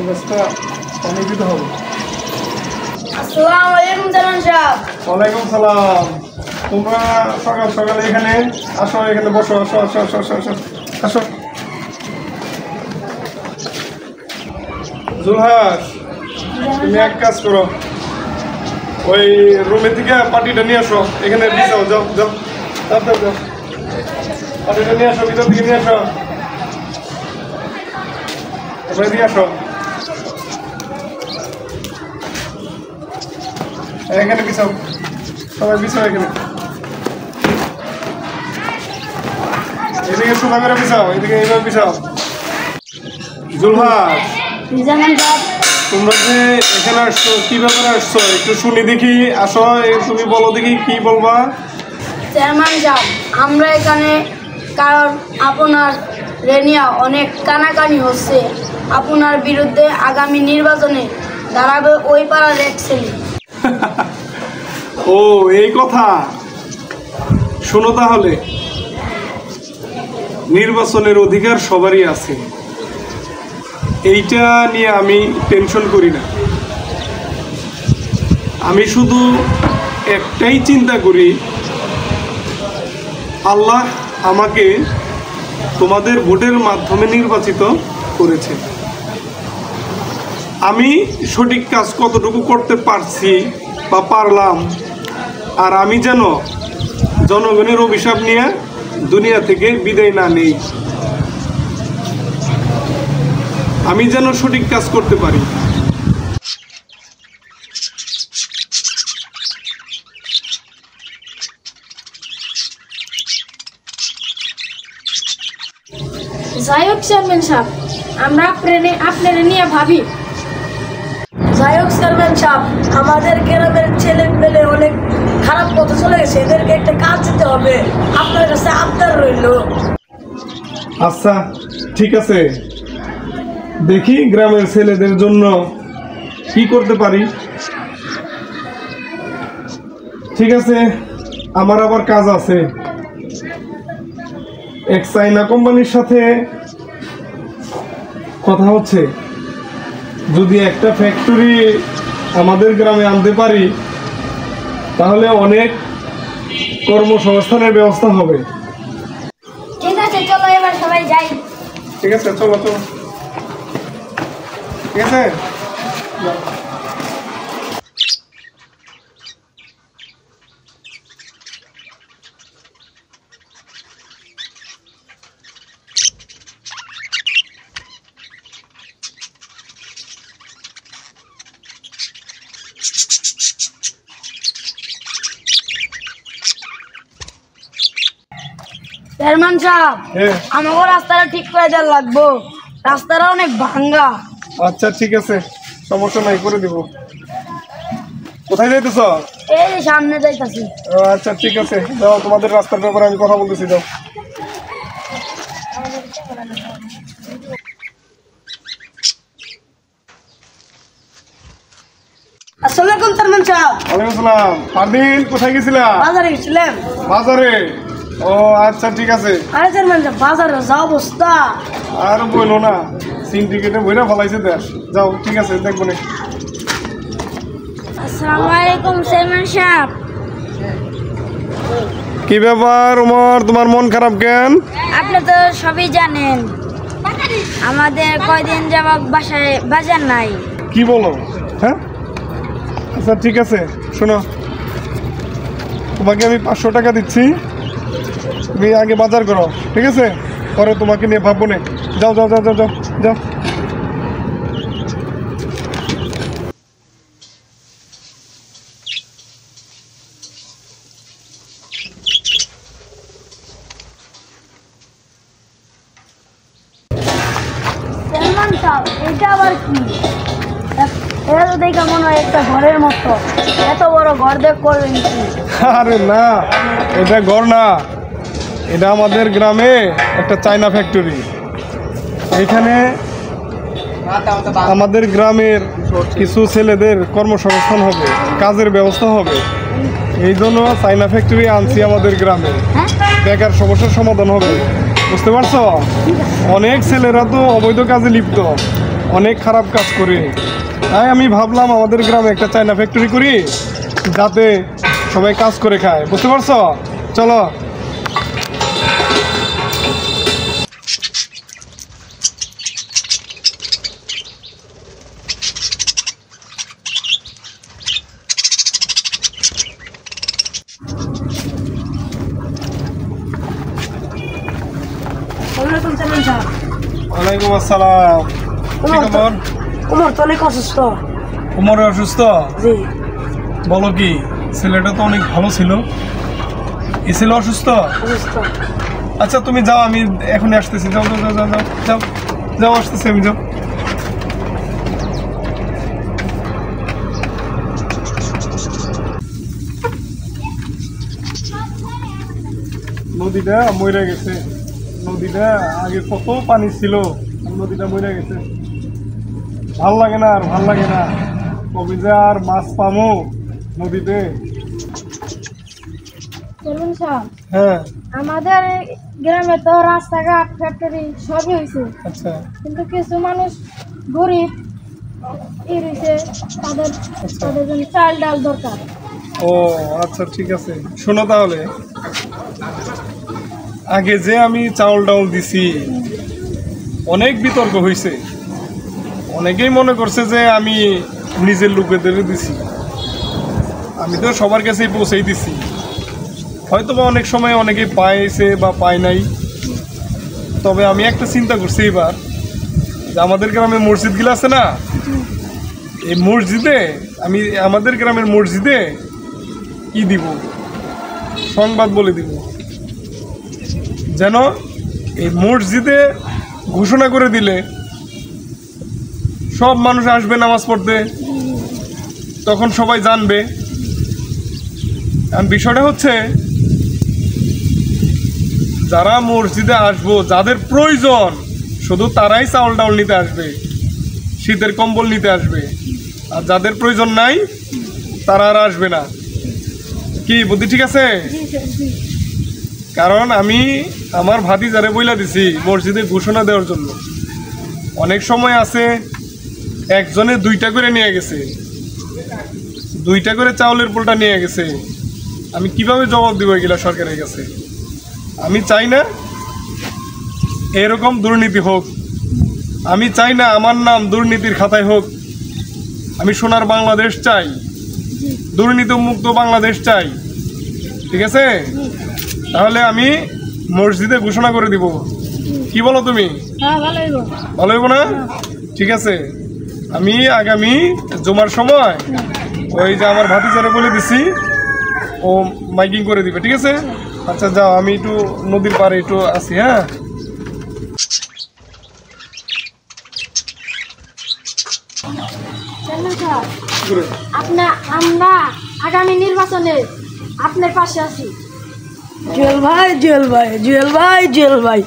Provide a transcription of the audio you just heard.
গাছটা অনেক দিতে হবে। আসসালামু আলাইকুম জামান সাহেব। ওয়ালাইকুম সালাম। তোমরা সকাল সকালে এখানে আসো, এখানে বসো, আসো আসো আসো আসো আসো আসো। জুলহাস, তুমি এক কাজ করো, ওই রুমে থেকে পার্টিটা নিয়ে আসো, এখানে যাও যাও যাও যাও যাও যাও, পার্টিটা নিয়ে আসো, ভিতর থেকে নিয়ে আসো, এবার নিয়ে আসো। এখানে বিছাও, সবাই বিছাও, এখানে এদিকে সোজা করে বিছাও, এদিকে এইভাবে বিছাও। জুলহাস, জামান সাহেব, তোমরা যে এখানে আসছো কি ব্যাপারে আসছো একটু শুনি দেখি। আসো, তুমি বলো দেখি কি বলবা। চেয়ারম্যান সাহেব, আমরা এখানে কারণ আপনার রেনিয়া অনেক কানাকানি হচ্ছে, আপনার বিরুদ্ধে আগামী নির্বাচনে দাঁড়াবে ওই পাড়ার এক ছেলে। ও এই কথা, শোনো তাহলে, নির্বাচনের অধিকার সবারই আছে, এইটা নিয়ে আমি টেনশন করি না। আমি শুধু একটাই চিন্তা করি, আল্লাহ আমাকে তোমাদের ভোটের মাধ্যমে নির্বাচিত করেছে, আমি সঠিক কাজ কতটুকু করতে পারছি বা পারলাম, আর আমি যেন জনগণের অভিশাপ নিয়ে দুনিয়া থেকে বিদায় না নেই, আমি যেন সঠিক কাজ করতে পারি। যাই হোক চেয়ারম্যান সাহেব, আমরা আপনার নিয়ে ভাবি। যাই হোক চেয়ারম্যান সাহেব, আমাদের গ্রামের ছেলে পেলে অনেক খারাপ পথে চলে গেছে, এদেরকে একটা কাজ দিতে হবে, আপনার কাছে আবদার রইল। আচ্ছা ঠিক আছে, দেখি গ্রামের ছেলেদের জন্য কি করতে পারি। ঠিক আছে, আমার আবার কাজ আছে, এক চাইনা কোম্পানির সাথে কথা হচ্ছে, যদি একটা ফ্যাক্টরি আমাদের গ্রামে আনতে পারি তাহলে অনেক কর্মসংস্থানের ব্যবস্থা হবে। ঠিক আছে, চলো এবার সবাই যাই। ঠিক আছে, চলো চলো, ঠিক আছে। চেয়ারম্যান সাহেব, আমাকে রাস্তাটা ঠিক করে দেওয়ার লাগবো, রাস্তাটা অনেক ভাঙ্গা। আচ্ছা ঠিক আছে, সমস্যা নাই, করে দিব। কোথায় যাইতেছ? এই যে সামনে যাইতাছি। আচ্ছা ঠিক আছে, যাও, তোমাদের রাস্তার ব্যাপারে আমি কথা বলতেছি, যাও। আসসালামু আলাইকুম চেয়ারম্যান সাহেব। ওয়ালাইকুম আসসালাম। পারদিন, কোথায় গেছিলা? বাজারে গেছিলাম। বাজারে? ও আচ্ছা ঠিক আছে। আরে চেয়ারম্যান সাহেব, বাজারে যা অবস্থা। আর বললো না, সিন্ডিকেটে বইরা ফলাইছে দেশ। যাও, ঠিক আছে, দেখবো না। আসসালামু আলাইকুম চেয়ারম্যান সাহেব। কি ব্যাপার ওমর, তোমার মন খারাপ কেন? আপনি তো সবই জানেন, আমাদের কয়দিন যাবত বাসায় বাজার নাই। কি বলো? হ্যাঁ আচ্ছা ঠিক আছে, শোনো, তোমাকে আমি 500 টাকা দিচ্ছি, তুমি আগে বাজার করো, ঠিক আছে? পরে তোমাকে নিয়ে ভাববো না। যাও যাও যাও যাও যাও যাও। চেয়ারম্যান সাহেব, এটা আবার কি? এটা তো দেখে মনে হয় একটা ঘরের মতো, এত বড় ঘর দেখ করবেন কি? আরে না, এটা ঘর না, এটা আমাদের গ্রামে একটা চায়না ফ্যাক্টরি। এখানে আমাদের গ্রামের কিছু ছেলেদের কর্মসংস্থান হবে, কাজের ব্যবস্থা হবে, এই জন্য চায়না ফ্যাক্টরি আনছি আমাদের গ্রামে। বেকার সমস্যার সমাধান হবে, বুঝতে পারছো? অনেক ছেলেরা তো অবৈধ কাজে লিপ্ত, অনেক খারাপ কাজ করি। তাই আমি ভাবলাম আমাদের গ্রামে একটা চায়না ফ্যাক্টরি করি, যাতে সবাই কাজ করে খায়। বুঝতে পারছো? চলো। ওয়ালাইকুম সালাম সাহেব। ওয়ালাইকুম আসসালাম। কি খবর? উমর তো অনেক অসুস্থ। উমর অসুস্থ? জি। বলো কি? ছেলেটা তো অনেক ভালো ছিল, এই ছেলে অসুস্থ? অসুস্থ। আচ্ছা তুমি যাও, আমি এখনই আসতেছি। যাও যাও যাও যাও যাও যাও যাও, আসতেছি আমি। যাও। নদীটা মরে গেছে। নদীটা আগে কত পানি ছিল, নদীটা মরে গেছে। ভাল লাগে না, আর ভাল লাগে না। কবে যে আর মাছ পামো নদীতে। চেয়ারম্যান সাহেব, হ্যাঁ। আমাদের গ্রামে তো রাস্তাঘাট ফ্যাক্টরি সবই হয়েছে, আচ্ছা কিন্তু কিছু মানুষ গরিব ই রয়েছে, তাদের তাদের জন্য চাল ডাল দরকার। ও আচ্ছা, ঠিক আছে। শোনো তাহলে, আগে যে আমি চাউল ডাউল দিছি, অনেক বিতর্ক হয়েছে। অনেকেই মনে করছে যে আমি নিজের লোকেদের দিছি। আমি তো সবার কাছেই পৌঁছেই দিছি। হয়তো বা অনেক সময় অনেকেই পাইছে বা পায় নাই। তবে আমি একটা চিন্তা করছি এবার, যে আমাদের গ্রামে মসজিদগুলো আছে না, এই মসজিদে আমি আমাদের গ্রামের মসজিদে কি দিব, সংবাদ বলে দিব, যেন এই মসজিদে ঘোষণা করে দিলে সব মানুষ আসবে নামাজ পড়তে, তখন সবাই জানবে। কারণ বিষয়টা হচ্ছে, যারা মসজিদে আসবো, যাদের প্রয়োজন শুধু তারাই চাউল ডাউল নিতে আসবে, শীতের কম্বল নিতে আসবে। আর যাদের প্রয়োজন নাই তারা আর আসবে না। কি বুদ্ধি ঠিক আছে? কারণ আমি আমার ভাতিজারে বইলা দিছি মসজিদে ঘোষণা দেওয়ার জন্য। অনেক সময় আছে একজনে 2টা করে নিয়ে গেছে, 2টা করে চাউলের পোলটা নিয়ে গেছে। আমি কিভাবে জবাব দিব এগুলা সরকারের কাছে? আমি চাই না এরকম দুর্নীতি হোক। আমি চাই না আমার নাম দুর্নীতির খাতায় হোক। আমি সোনার বাংলাদেশ চাই, দুর্নীতি মুক্ত বাংলাদেশ চাই। ঠিক আছে? তাহলে আমি মসজিদে ঘোষণা করে দিব। কি বলো তুমি? হ্যাঁ, ভালোই গো। ভালো হইব না? ঠিক আছে, আমি আগামী জুমার সময় ওই যে আমার ভাতিজারে বলে দিছি, ও মাইকিং করে দিবে। ঠিক আছে? আচ্ছা যাও, আমি একটু নদীর পাড়ে একটু আছি। হ্যাঁ। চেয়ারম্যান সাহেব, আমরা আগামী নির্বাচনে আপনার পাশে আছি। জুয়েল ভাই, জুয়েল ভাই, জুয়েল ভাই, জুয়েল ভাই।